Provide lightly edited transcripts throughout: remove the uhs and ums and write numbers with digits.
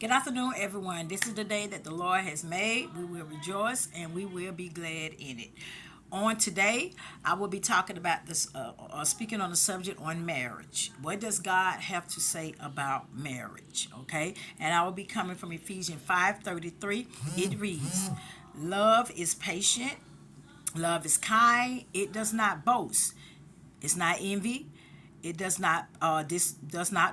Good afternoon, everyone. This is the day that the Lord has made. We will rejoice and we will be glad in it. On today, I will be talking about this, speaking on the subject on marriage. What does God have to say about marriage? Okay, and I will be coming from Ephesians 5:33. It reads, "Love is patient. Love is kind. It does not boast. It's not envy. It does not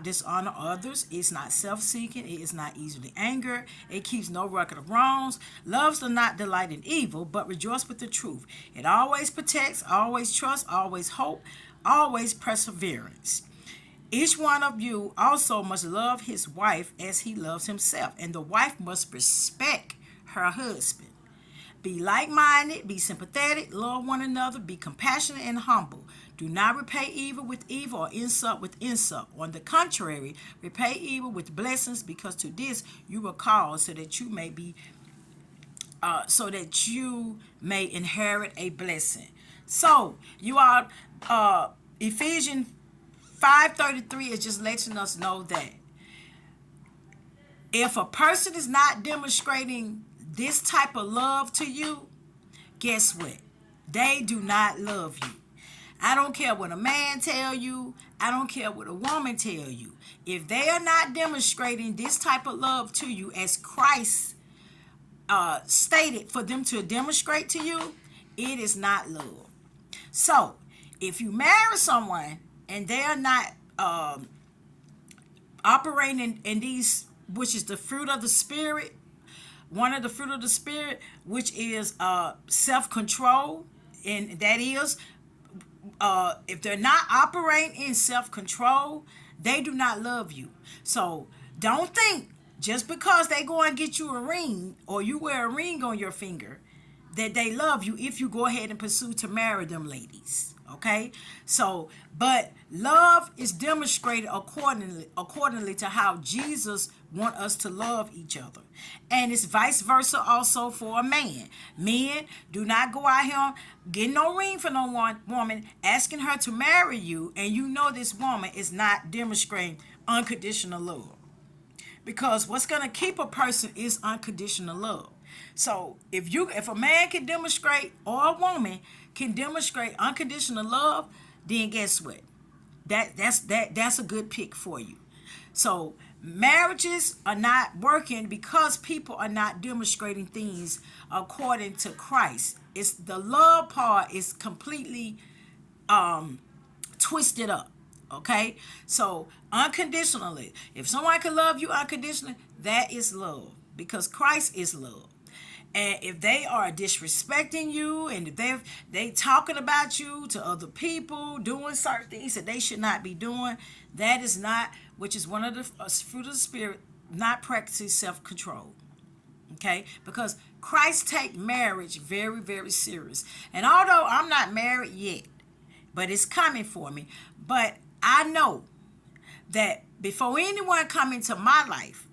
dishonor others. It's not self-seeking. It is not easily angered. It keeps no record of wrongs. Loves do not delight in evil, but rejoice with the truth. It always protects, always trusts, always hope, always perseverance. Each one of you also must love his wife as he loves himself, and the wife must respect her husband. Be like minded, be sympathetic, love one another, be compassionate and humble. Do not repay evil with evil or insult with insult. On the contrary, repay evil with blessings, because to this you were called, so that you may inherit a blessing." So you are Ephesians 5:33 is just letting us know that if a person is not demonstrating this type of love to you, guess what? They do not love you. I don't care what a man tell you. I don't care what a woman tell you. If they are not demonstrating this type of love to you as Christ stated for them to demonstrate to you, it is not love. So if you marry someone and they are not operating in these, which is the fruit of the Spirit, one of the fruit of the Spirit, which is self-control, and that is, if they're not operating in self-control, they do not love you. So don't think just because they go and get you a ring, or you wear a ring on your finger, that they love you if you go ahead and pursue to marry them ladies. Okay, so but love is demonstrated accordingly to how Jesus want us to love each other, and it's vice versa also for a man. Men, do not go out here getting no ring for no woman, asking her to marry you, and you know this woman is not demonstrating unconditional love, because what's going to keep a person is unconditional love. So if a man can demonstrate, or a woman can demonstrate unconditional love, then guess what? That's a good pick for you. So marriages are not working because people are not demonstrating things according to Christ. It's the love part is completely twisted up. Okay, so unconditionally, if someone can love you unconditionally, that is love, because Christ is love. And if they are disrespecting you, and if they talking about you to other people, doing certain things that they should not be doing, that is not, which is one of the fruit of the Spirit, not practicing self-control. Okay, because Christ take marriage very, very serious. And although I'm not married yet, but it's coming for me, but I know that before anyone come into my life,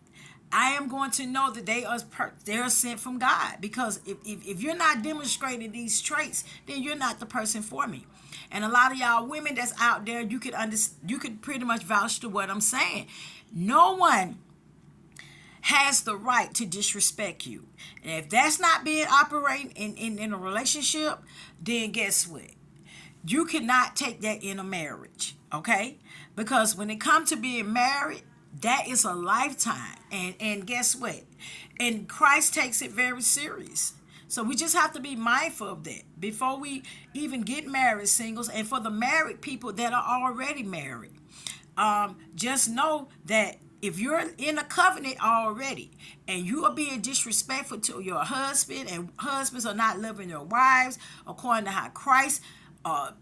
I am going to know that they are sent from God. Because if you're not demonstrating these traits, then you're not the person for me. And a lot of y'all women that's out there, you could pretty much vouch to what I'm saying. No one has the right to disrespect you. And if that's not being operating in a relationship, then guess what? You cannot take that in a marriage, okay? Because when it comes to being married, that is a lifetime. And guess what? And Christ takes it very serious. So we just have to be mindful of that before we even get married, singles. And for the married people that are already married, just know that if you're in a covenant already and you are being disrespectful to your husband, and husbands are not loving their wives according to how Christ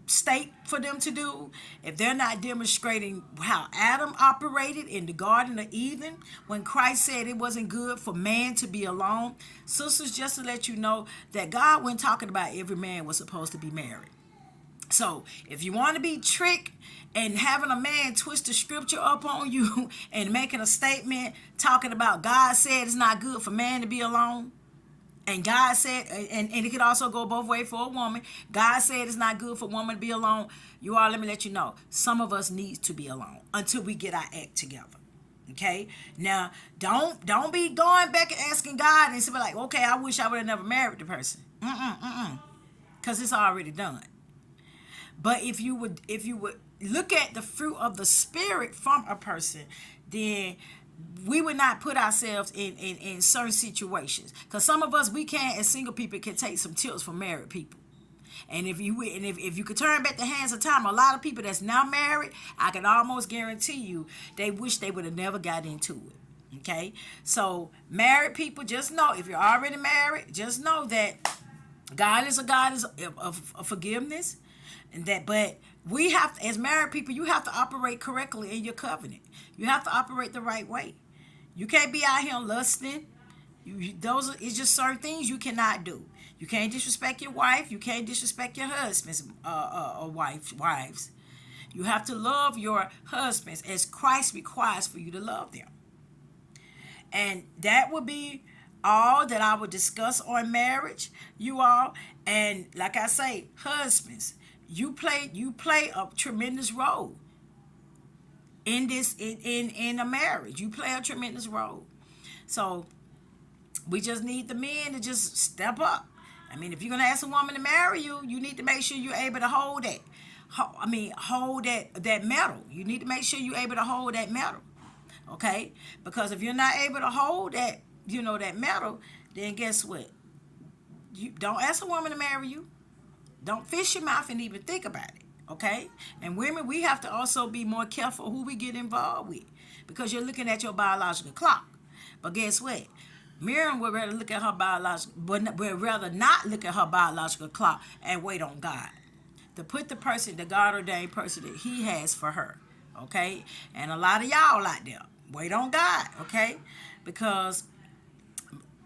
state for them to do, if they're not demonstrating how Adam operated in the Garden of Eden when Christ said it wasn't good for man to be alone, sisters, just to let you know that God wasn't talking about every man was supposed to be married. So if you want to be tricked and having a man twist the scripture up on you and making a statement talking about God said it's not good for man to be alone, and God said, and it could also go both ways for a woman. God said it's not good for a woman to be alone. You all, let me let you know, some of us need to be alone until we get our act together. Okay, now don't be going back and asking God and say like, okay, I wish I would have never married the person. Because it's already done. But if you would look at the fruit of the spirit from a person, then we would not put ourselves in certain situations. Because some of us, we can, as single people, can take some tips from married people. And if you could turn back the hands of time, a lot of people that's now married, I can almost guarantee you they wish they would have never got into it. Okay, so married people, just know, if you're already married, just know that God is a God of forgiveness, and that, but we have to, as married people, you have to operate correctly in your covenant. You have to operate the right way. You can't be out here lusting. It's just certain things you cannot do. You can't disrespect your wife. You can't disrespect your husbands or wives. You have to love your husbands as Christ requires for you to love them. And that would be all that I would discuss on marriage, you all. And like I say, husbands, you play a tremendous role in this in a marriage. You play a tremendous role. So we just need the men to just step up. I mean, if you're gonna ask a woman to marry you, you need to make sure you're able to hold that. Hold that metal. You need to make sure you're able to hold that metal. Okay? Because if you're not able to hold that, that metal, then guess what? You don't ask a woman to marry you. Don't fish your mouth and even think about it. Okay? And women, we have to also be more careful who we get involved with, because you're looking at your biological clock. But guess what? Miriam would rather look at her biological, but would rather not look at her biological clock and wait on God to put the God ordained person that He has for her. Okay? And a lot of y'all out there, wait on God. Okay? Because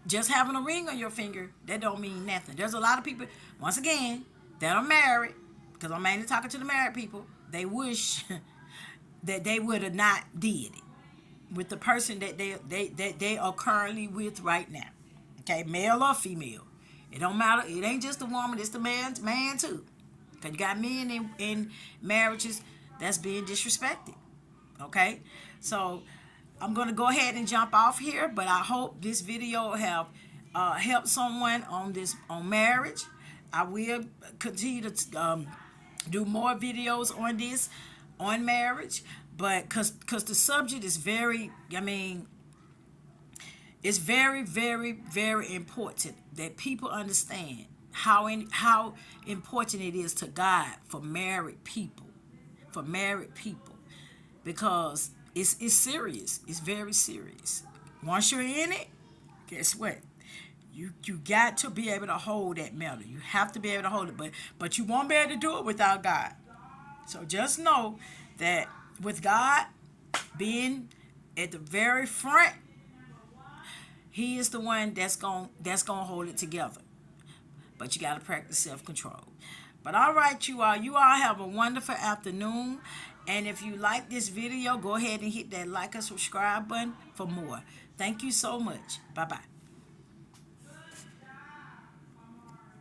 just having a ring on your finger, that don't mean nothing. There's a lot of people, once again, that are married, because I'm mainly talking to the married people. They wish that they would have not did it with the person that they are currently with right now. Okay, male or female, it don't matter. It ain't just the woman; it's the man too. Because you got men in marriages that's being disrespected. Okay, so I'm going to go ahead and jump off here, but I hope this video have helped someone on marriage. I will continue to do more videos on this, on marriage, but because the subject is it's very, very, very important that people understand how important it is to God for married people, because it's serious. It's very serious. Once you're in it, guess what? You got to be able to hold that metal. You have to be able to hold it, but you won't be able to do it without God. So just know that with God being at the very front, He is the one that's gonna hold it together. But you got to practice self-control. But all right, you all have a wonderful afternoon. And if you like this video, go ahead and hit that like and subscribe button for more. Thank you so much. Bye-bye.